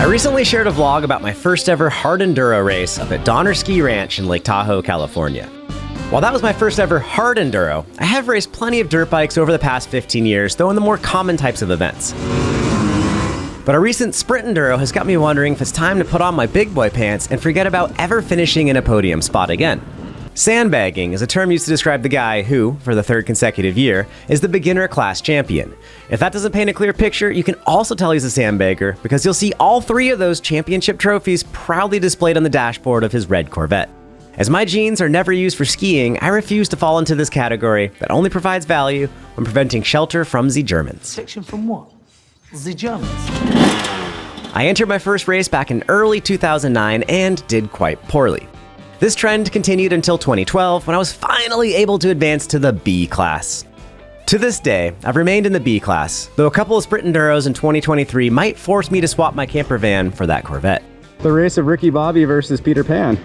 I recently shared a vlog about my first ever hard enduro race up at Donner Ski Ranch in Lake Tahoe, California. While that was my first ever hard enduro, I have raced plenty of dirt bikes over the past 15 years, though in the more common types of events. But a recent sprint enduro has got me wondering if it's time to put on my big boy pants and forget about ever finishing in a podium spot again. Sandbagging is a term used to describe the guy who, for the third consecutive year, is the beginner class champion. If that doesn't paint a clear picture, you can also tell he's a sandbagger because you'll see all three of those championship trophies proudly displayed on the dashboard of his red Corvette. As my jeans are never used for skiing, I refuse to fall into this category that only provides value when preventing shelter from the Germans. Section from what? The Germans. I entered my first race back in early 2009 and did quite poorly. This trend continued until 2012 when I was finally able to advance to the B class. To this day, I've remained in the B class, though a couple of sprint enduros in 2023 might force me to swap my camper van for that Corvette. The race of Ricky Bobby versus Peter Pan.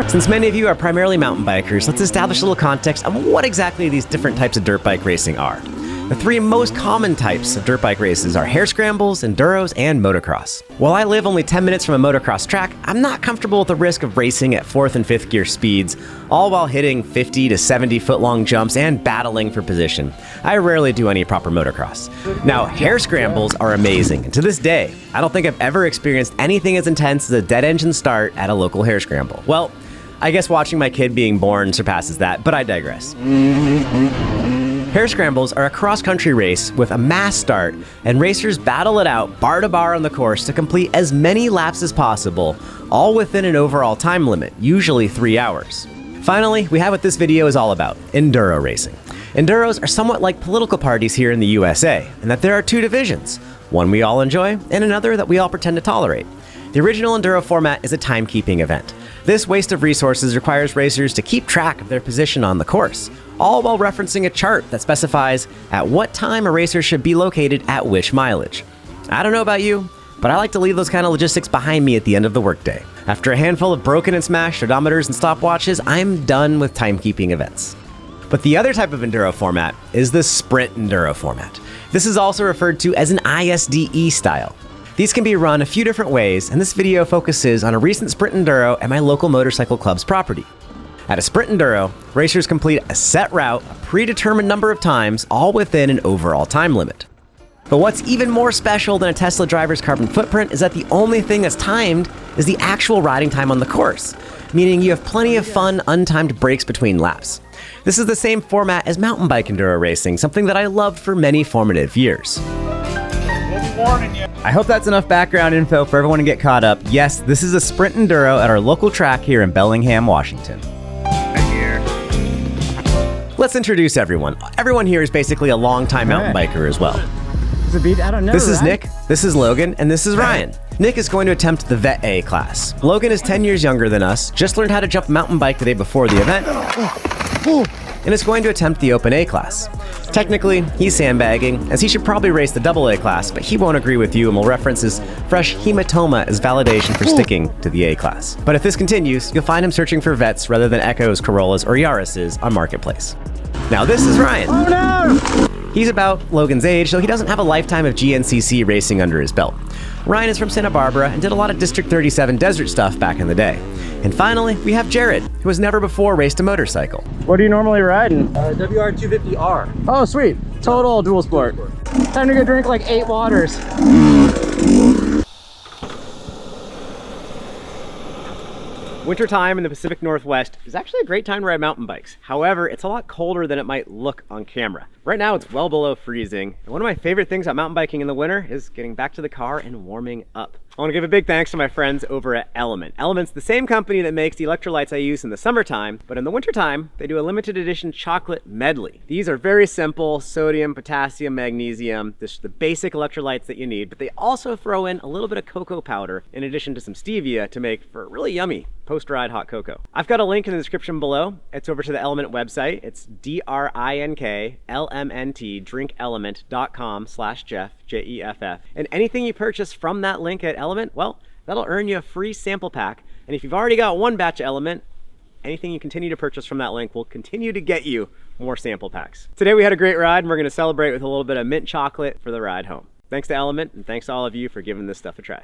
Since many of you are primarily mountain bikers, let's establish a little context on what exactly these different types of dirt bike racing are. The three most common types of dirt bike races are hare scrambles, enduros, and motocross. While I live only 10 minutes from a motocross track, I'm not comfortable with the risk of racing at 4th and 5th gear speeds, all while hitting 50 to 70 foot long jumps and battling for position. I rarely do any proper motocross. Now, hare scrambles are amazing, and to this day, I don't think I've ever experienced anything as intense as a dead engine start at a local hare scramble. Well, I guess watching my kid being born surpasses that, but I digress. Hare scrambles are a cross-country race with a mass start, and racers battle it out bar to bar on the course to complete as many laps as possible, all within an overall time limit, usually 3 hours. Finally, we have what this video is all about, enduro racing. Enduros are somewhat like political parties here in the USA, in that there are two divisions, one we all enjoy and another that we all pretend to tolerate. The original enduro format is a timekeeping event. This waste of resources requires racers to keep track of their position on the course, all while referencing a chart that specifies at what time a racer should be located at which mileage. I don't know about you, but I like to leave those kind of logistics behind me at the end of the workday. After a handful of broken and smashed odometers and stopwatches, I'm done with timekeeping events. But the other type of enduro format is the sprint enduro format. This is also referred to as an ISDE style. These can be run a few different ways, and this video focuses on a recent sprint enduro at my local motorcycle club's property. At a sprint enduro, racers complete a set route a predetermined number of times, all within an overall time limit. But what's even more special than a Tesla driver's carbon footprint is that the only thing that's timed is the actual riding time on the course, meaning you have plenty of fun, untimed breaks between laps. This is the same format as mountain bike enduro racing, something that I loved for many formative years. I hope that's enough background info for everyone to get caught up. Yes, this is a sprint enduro at our local track here in Bellingham, Washington. Let's introduce everyone. Everyone here is basically a longtime mountain biker as well. I don't know. This is Nick, this is Logan, and this is Ryan. Nick is going to attempt the Vet A class. Logan is 10 years younger than us, just learned how to jump a mountain bike the day before the event, and is going to attempt the Open A class. Technically, he's sandbagging, as he should probably race the Double A class, but he won't agree with you and will reference his fresh hematoma as validation for sticking to the A class. But if this continues, you'll find him searching for vets rather than Echoes, Corollas, or Yaris's on Marketplace. Now this is Ryan. Oh no! He's about Logan's age, though he doesn't have a lifetime of GNCC racing under his belt. Ryan is from Santa Barbara and did a lot of District 37 desert stuff back in the day. And finally, we have Jared, who has never before raced a motorcycle. What are you normally riding? WR250R. Oh, sweet. Total dual sport. Time to go drink like 8 waters. Wintertime in the Pacific Northwest is actually a great time to ride mountain bikes. However, it's a lot colder than it might look on camera. Right now it's well below freezing, and one of my favorite things about mountain biking in the winter is getting back to the car and warming up. I want to give a big thanks to my friends over at LMNT. LMNT's the same company that makes the electrolytes I use in the summertime, but in the wintertime, they do a limited edition chocolate medley. These are very simple: sodium, potassium, magnesium, just the basic electrolytes that you need, but they also throw in a little bit of cocoa powder in addition to some stevia to make for really yummy post-ride hot cocoa. I've got a link in the description below. It's over to the LMNT website. It's DRINK-LMNT, drinkelement.com/Jeff, Jeff. And anything you purchase from that link at LMNT, well, that'll earn you a free sample pack. And if you've already got one batch of LMNT, anything you continue to purchase from that link will continue to get you more sample packs. Today we had a great ride, and we're gonna celebrate with a little bit of mint chocolate for the ride home. Thanks to LMNT, and thanks to all of you for giving this stuff a try.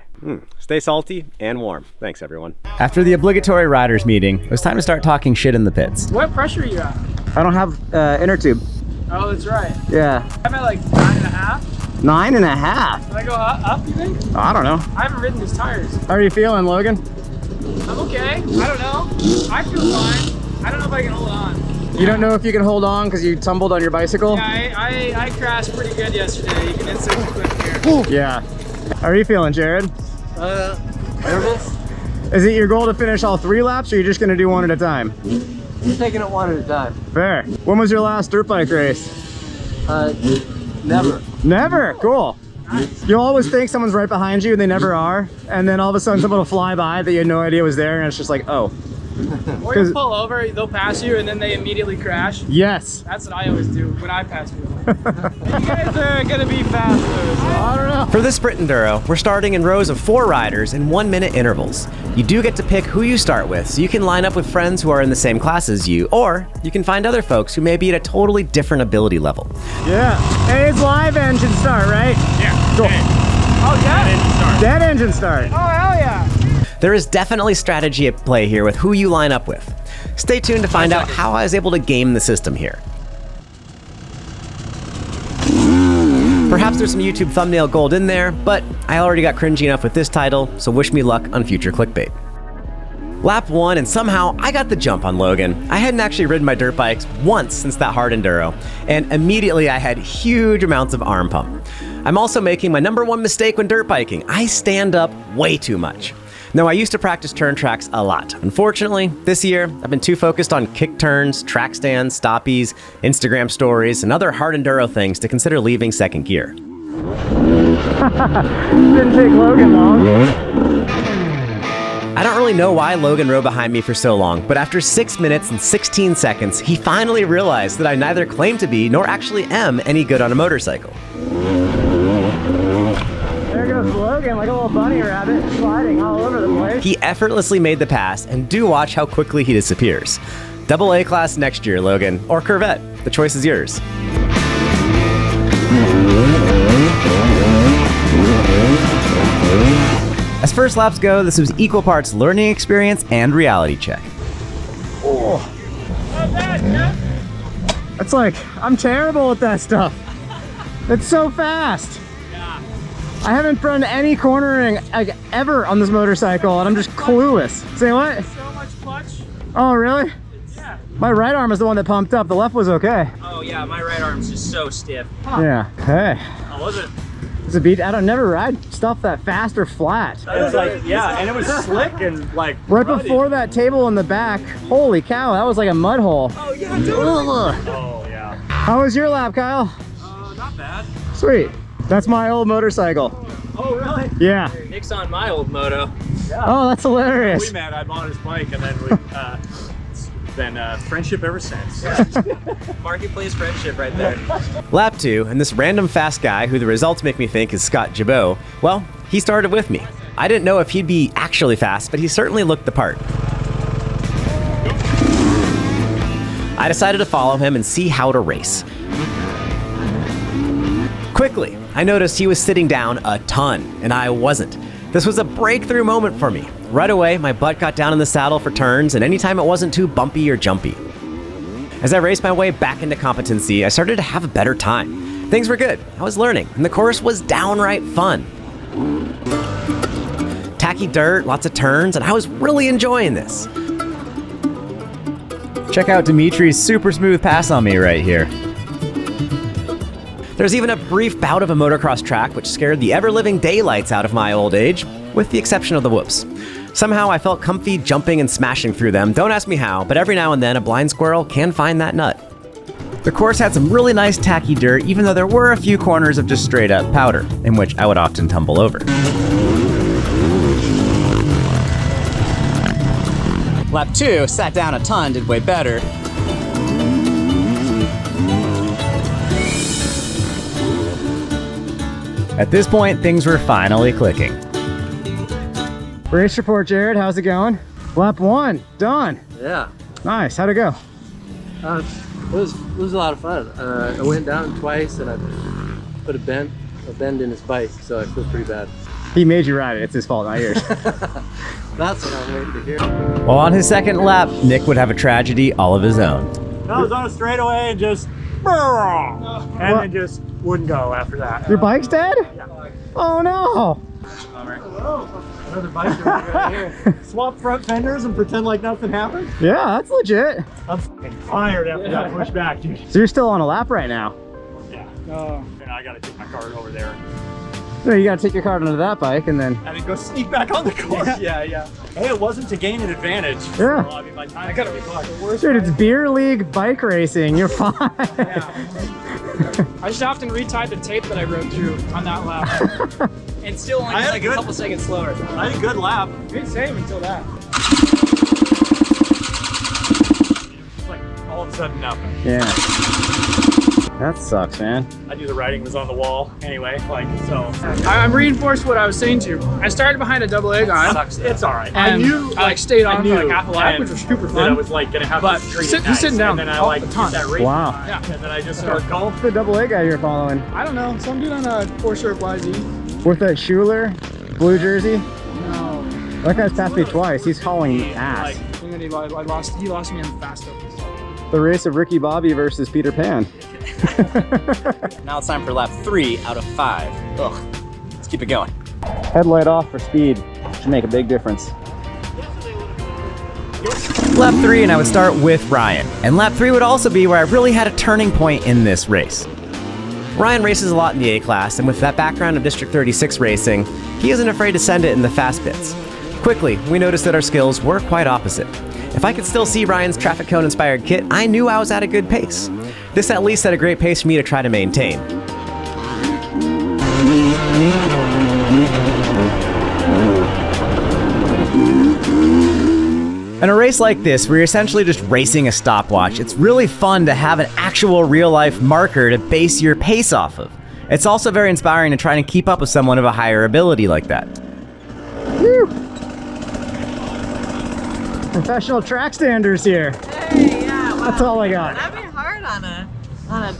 Stay salty and warm. Thanks, everyone. After the obligatory riders meeting, it was time to start talking shit in the pits. What pressure are you at? I don't have inner tube. Oh, that's right. Yeah. I'm at like 9.5. 9.5? Can I go up, you think? I don't know. I haven't ridden these tires. How are you feeling, Logan? I'm okay. I don't know. I feel fine. I don't know if I can hold on. You don't know if you can hold on because you tumbled on your bicycle? Yeah, I crashed pretty good yesterday. You can insert the clip here. Yeah. How are you feeling, Jared? Nervous? Is it your goal to finish all 3 laps, or are you just going to do one at a time? I'm taking it one at a time. Fair. When was your last dirt bike race? Never. Never? Cool. You'll always think someone's right behind you and they never are, and then all of a sudden someone will fly by that you had no idea was there, and it's just like, oh. Or you pull over, they'll pass you, and then they immediately crash. Yes. That's what I always do when I pass people. You guys are gonna be faster. I don't know. For this sprint enduro, we're starting in rows of 4 riders in 1-minute intervals. You do get to pick who you start with, so you can line up with friends who are in the same class as you, or you can find other folks who may be at a totally different ability level. Yeah. Hey, it's live engine start, right? Yeah. Cool. Oh yeah? Dead engine start. Oh hell yeah. There is definitely strategy at play here with who you line up with. Stay tuned to find out how I was able to game the system here. Perhaps there's some YouTube thumbnail gold in there, but I already got cringy enough with this title, so wish me luck on future clickbait. Lap 1, and somehow I got the jump on Logan. I hadn't actually ridden my dirt bikes once since that hard enduro, and immediately I had huge amounts of arm pump. I'm also making my #1 mistake when dirt biking. I stand up way too much. Now, I used to practice turn tracks a lot. Unfortunately, this year, I've been too focused on kick turns, track stands, stoppies, Instagram stories, and other hard enduro things to consider leaving second gear. Didn't take Logan long. I don't really know why Logan rode behind me for so long, but after 6 minutes and 16 seconds, he finally realized that I neither claim to be nor actually am any good on a motorcycle. There goes Logan like a little bunny rabbit, sliding all over the place. He effortlessly made the pass, and do watch how quickly he disappears. Double A class next year, Logan, or Corvette. The choice is yours. As first laps go, this was equal parts learning experience and reality check. Oh. Not bad, man. It's like, I'm terrible at that stuff. It's so fast. Yeah. I haven't done any cornering like ever on this motorcycle, and I'm just clueless. Say what? So much clutch. Oh, really? Yeah. My right arm is the one that pumped up. The left was okay. Oh yeah, my right arm's just so stiff. Yeah. Hey. Oh, was it? It's a beat. I don't never ride stuff that fast or flat. It's like, yeah, and it was slick and like Right before that table in the back, holy cow, that was like a mud hole. Oh yeah, totally. Oh yeah. How was your lap, Kyle? Not bad. Sweet. That's my old motorcycle. Oh really? Yeah. Nick's on my old moto. Oh, that's hilarious. We met, I'm on his bike, and then we've been friendship ever since. Marketplace friendship right there. Lap 2, and this random fast guy who the results make me think is Scott Jabot, well, he started with me. I didn't know if he'd be actually fast, but he certainly looked the part. I decided to follow him and see how to race. Quickly, I noticed he was sitting down a ton, and I wasn't. This was a breakthrough moment for me. Right away, my butt got down in the saddle for turns, and anytime it wasn't too bumpy or jumpy. As I raced my way back into competency, I started to have a better time. Things were good, I was learning, and the course was downright fun. Tacky dirt, lots of turns, and I was really enjoying this. Check out Dimitri's super smooth pass on me right here. There's even a brief bout of a motocross track which scared the ever-living daylights out of my old age, with the exception of the whoops. Somehow I felt comfy jumping and smashing through them. Don't ask me how, but every now and then a blind squirrel can find that nut. The course had some really nice tacky dirt, even though there were a few corners of just straight up powder, in which I would often tumble over. Lap 2, sat down a ton, did way better. At this point, things were finally clicking. Race report, Jared. How's it going? Lap 1, done. Yeah. Nice. How'd it go? It was a lot of fun. I went down twice and I put a bent a bend in his bike, so I feel pretty bad. He made you ride it. It's his fault, not yours. That's what I'm waiting to hear. While on his second lap, Nick would have a tragedy all of his own. I was on a straightaway and just, and then just wouldn't go after that. Your bike's dead? Yeah. Oh no! Another bike right here. Swap front fenders and pretend like nothing happened? Yeah, that's legit. I'm fucking tired after that pushback, dude. So you're still on a lap right now? Yeah. And I gotta take my card over there. No, you gotta take your card onto that bike and then... And then go sneak back on the course. Yeah. Hey, it wasn't to gain an advantage. Yeah. So, I mean, my time gotta be fucked. Dude, it's beer league bike racing. You're fine. I just often retie the tape that I rode through on that lap. And still only like a couple seconds slower. I had a good lap. Good save until that. It's like all of a sudden nothing. Yeah. That sucks, man. I knew the writing was on the wall anyway, like, so. I'm reinforced what I was saying to you. I started behind a double A guy. It's all right. And I knew, I like stayed on for like half a lap, which was super Then I fun. was like gonna have But to treat he's it nice. sitting down and then I all like the time. did that race. Wow. Yeah. And then I just started going. What's the double A guy you're following? I don't know, some dude on a Porsche YZ. With that Schuler blue jersey? No. That guy's passed me twice. He's hauling ass. And then he lost me on the fast open. The race of Ricky Bobby versus Peter Pan. Now it's time for lap 3 out of 5. Ugh. Let's keep it going. Headlight off for speed. Should make a big difference. Lap 3, and I would start with Ryan. And lap 3 would also be where I really had a turning point in this race. Ryan races a lot in the A class, and with that background of District 36 racing, he isn't afraid to send it in the fast bits. Quickly, we noticed that our skills were quite opposite. If I could still see Ryan's traffic cone inspired kit, I knew I was at a good pace. This at least set a great pace for me to try to maintain. In a race like this, where you're essentially just racing a stopwatch, it's really fun to have an actual real-life marker to base your pace off of. It's also very inspiring to try and keep up with someone of a higher ability like that. Woo! Professional track standers here. Hey, yeah, wow. That's all I got. That'd be hard on a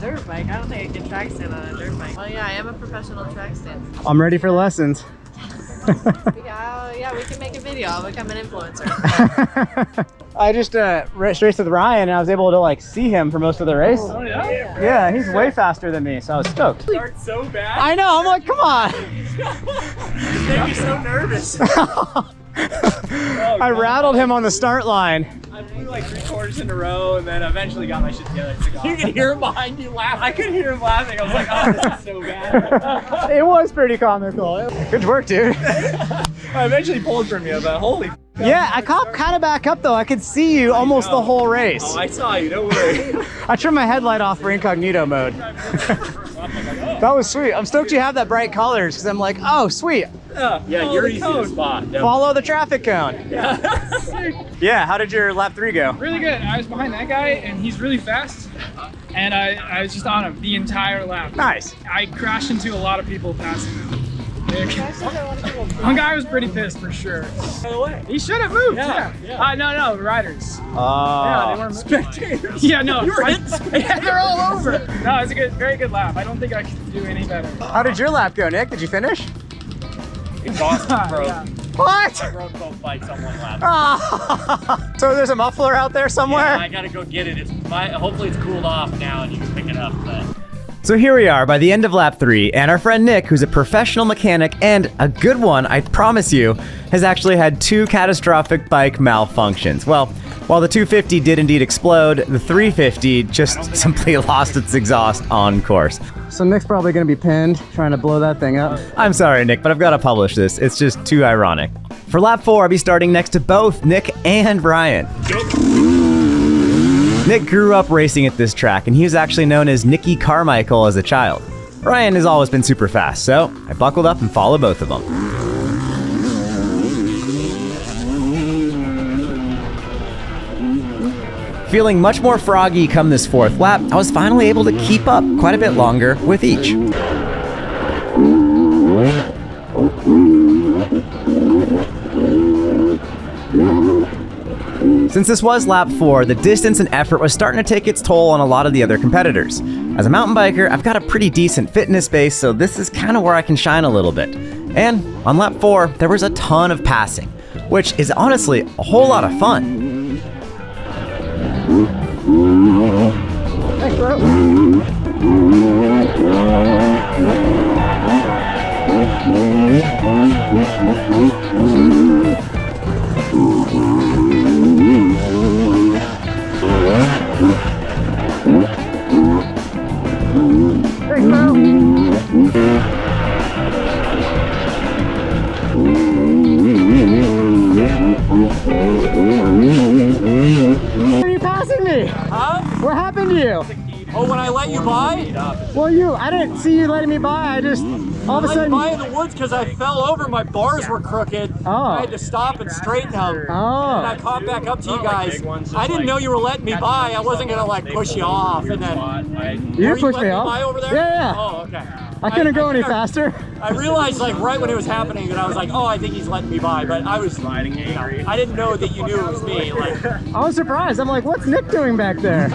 dirt bike. I don't think I can track stand on a dirt bike. Well, yeah, I am a professional track stand. I'm ready for lessons. Yeah, we can make a video. I'll become an influencer. I just raced with Ryan and I was able to like see him for most of the race. Oh yeah? Yeah, he's way faster than me, so I was stoked. Start so bad. I know, I'm like, come on. It made me so nervous. I rattled him on the start line. I flew like 3 quarters in a row and then eventually got my shit together. You can hear him behind you laughing. I could hear him laughing. I was like, oh, this is so bad. It was pretty comical. Good work, dude. I eventually pulled from you, but holy. Yeah, I caught kind of back up though. I could see you almost the whole race. Oh, I saw you, don't worry. I trimmed my headlight off for incognito mode. That was sweet. I'm stoked you have that bright colors because I'm like, oh, sweet. Yeah, you're easy to spot. Follow the traffic cone. Yeah. Yeah, how did your lap 3 go? Really good. I was behind that guy and he's really fast. And I was just on him the entire lap. Nice. I crashed into a lot of people passing him. One guy was pretty pissed for sure. He should have moved. Yeah. No, riders. Yeah, they weren't Spectators. Yeah, no. You were hitting spectators. Yeah, they're all over. No, it's a very good lap. I don't think I could do any better. How did your lap go, Nick? Did you finish? Exhausted, bro. Yeah. What? I broke both bikes on one lap. Ah. So there's a muffler out there somewhere? Yeah, I gotta go get it. Hopefully it's cooled off now and you can pick it up. But. So here we are by the end of lap 3, and our friend Nick, who's a professional mechanic and a good one, I promise you, has actually had 2 catastrophic bike malfunctions. Well, while the 250 did indeed explode, the 350 just simply lost its exhaust on course. So Nick's probably gonna be pinned, trying to blow that thing up. I'm sorry, Nick, but I've got to publish this. It's just too ironic. For lap 4, I'll be starting next to both Nick and Ryan. Nick grew up racing at this track, and he was actually known as Nicky Carmichael as a child. Ryan has always been super fast, so I buckled up and followed both of them. Feeling much more froggy come this 4th lap, I was finally able to keep up quite a bit longer with each. Since this was lap 4, the distance and effort was starting to take its toll on a lot of the other competitors. As a mountain biker, I've got a pretty decent fitness base, so this is kind of where I can shine a little bit. And on lap 4, there was a ton of passing, which is honestly a whole lot of fun. Thanks, bro. Are you passing me? Huh? What happened to you? Oh, when I let you by? Well, I didn't see you letting me by. I just, all of a I let you sudden. by in the woods because I fell over. My bars were crooked. Oh. I had to stop and straighten them. Oh. And I caught back up to you guys. I didn't know you were letting me by. I wasn't going to like push you off. And then. You Were pushed me letting off. by over there? Yeah. Oh, okay. I couldn't go any faster. I realized like right when it was happening that I was like, oh, I think he's letting me by. But I was riding angry. I didn't know that you knew it was me. Like. I was surprised. I'm like, what's Nick doing back there?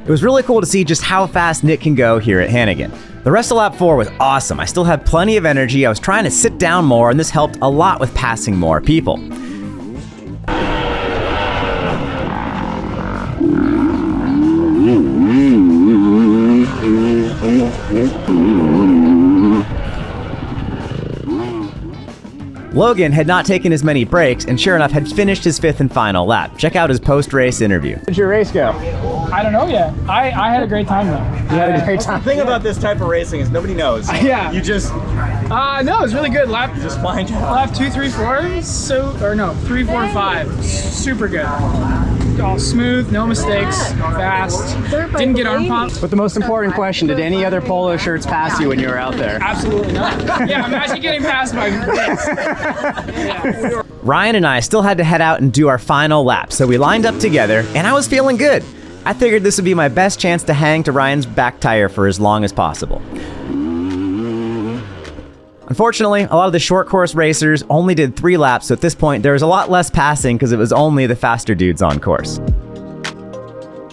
It was really cool to see just how fast Nick can go here at Hannigan. The rest of lap 4 was awesome. I still had plenty of energy. I was trying to sit down more, and this helped a lot with passing more people. Logan had not taken as many breaks and sure enough had finished his 5th and final lap. Check out his post-race interview. How did your race go? I don't know yet. I had a great time though. You had a great time. The thing about this type of racing is nobody knows. Yeah. You just No, it was really good. Lap just find out. Lap 2, 3, 4. 3, 4, and 5. Super good. All smooth, no mistakes, fast. Didn't get arm pops. But the most important question, did any other polo shirts pass you when you were out there? Absolutely not. Yeah, I'm actually getting passed by yeah. Ryan and I still had to head out and do our final lap, so we lined up together, and I was feeling good. I figured this would be my best chance to hang to Ryan's back tire for as long as possible. Unfortunately, a lot of the short course racers only did 3 laps, so at this point there was a lot less passing because it was only the faster dudes on course.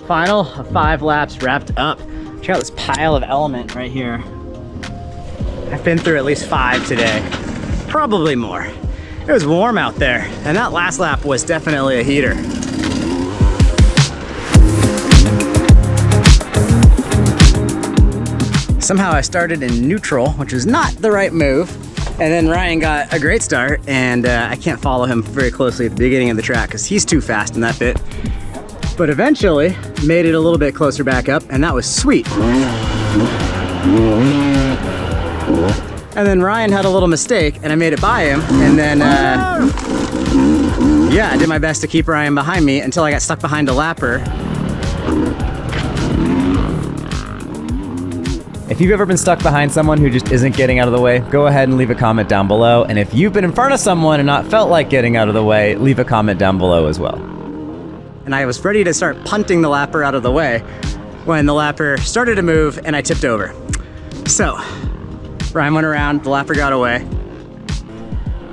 Final 5 laps wrapped up. Check out this pile of element right here. I've been through at least 5 today, probably more. It was warm out there, and that last lap was definitely a heater. Somehow I started in neutral, which was not the right move. And then Ryan got a great start, and I can't follow him very closely at the beginning of the track because he's too fast in that bit. But eventually made it a little bit closer back up, and that was sweet. And then Ryan had a little mistake, and I made it by him, and then yeah, I did my best to keep Ryan behind me until I got stuck behind a lapper. If you've ever been stuck behind someone who just isn't getting out of the way, go ahead and leave a comment down below. And if you've been in front of someone and not felt like getting out of the way, leave a comment down below as well. And I was ready to start punting the lapper out of the way when the lapper started to move and I tipped over. So, Ryan went around, the lapper got away.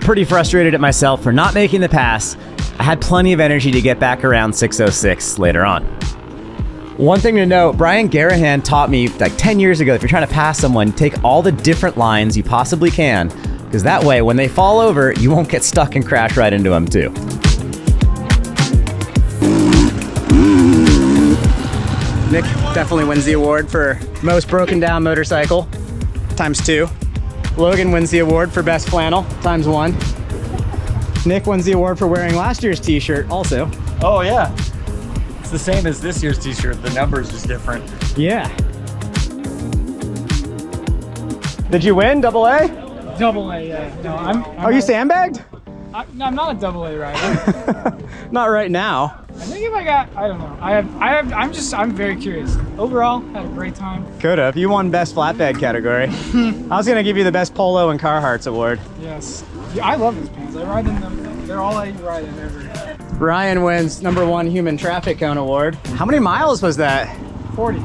Pretty frustrated at myself for not making the pass. I had plenty of energy to get back around 606 later on. One thing to note, Brian Garahan taught me like 10 years ago, if you're trying to pass someone, take all the different lines you possibly can, because that way when they fall over, you won't get stuck and crash right into them too. Nick definitely wins the award for most broken down motorcycle, ×2. Logan wins the award for best flannel, ×1. Nick wins the award for wearing last year's t-shirt also. Oh yeah. It's the same as this year's t-shirt. The number's just different. Yeah. Did you win, AA? Double A, yeah. No, Are you sandbagged? I'm not a double A rider. Not right now. I think if I got, I don't know. I'm very curious. Overall, had a great time. Could have. You won best flatbed category. I was gonna give you the best polo and Carhartts award. Yes. Yeah, I love these pants. I ride them. They're all I ride in ever. Ryan wins #1 human traffic cone award. How many miles was that? 40.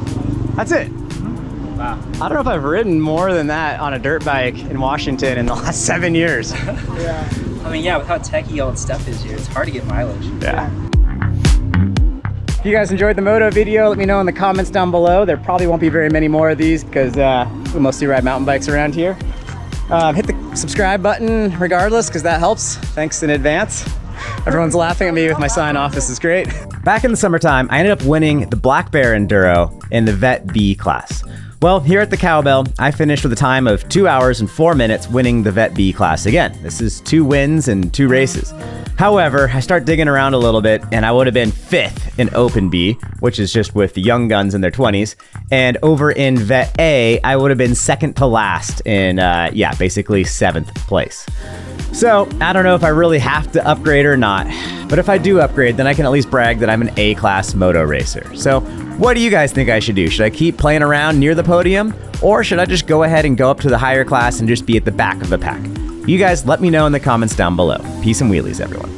That's it. Wow. I don't know if I've ridden more than that on a dirt bike in Washington in the last 7 years. Yeah. I mean, yeah, with how techy all the stuff is here, it's hard to get mileage. Yeah. If you guys enjoyed the moto video, let me know in the comments down below. There probably won't be very many more of these because we mostly ride mountain bikes around here. Hit the subscribe button regardless because that helps. Thanks in advance. Everyone's laughing at me with my sign off. This is great. Back in the summertime, I ended up winning the Black Bear Enduro in the Vet B class. Well, here at the Cowbell, I finished with a time of 2 hours and 4 minutes winning the Vet B class again. This is 2 wins and 2 races. However, I start digging around a little bit and I would have been 5th in Open B, which is just with the young guns in their 20s. And over in Vet A, I would have been 2nd to last in, basically 7th place. So I don't know if I really have to upgrade or not, but if I do upgrade, then I can at least brag that I'm an A-class moto racer. So what do you guys think I should do? Should I keep playing around near the podium, or should I just go ahead and go up to the higher class and just be at the back of the pack? You guys let me know in the comments down below. Peace and wheelies, everyone.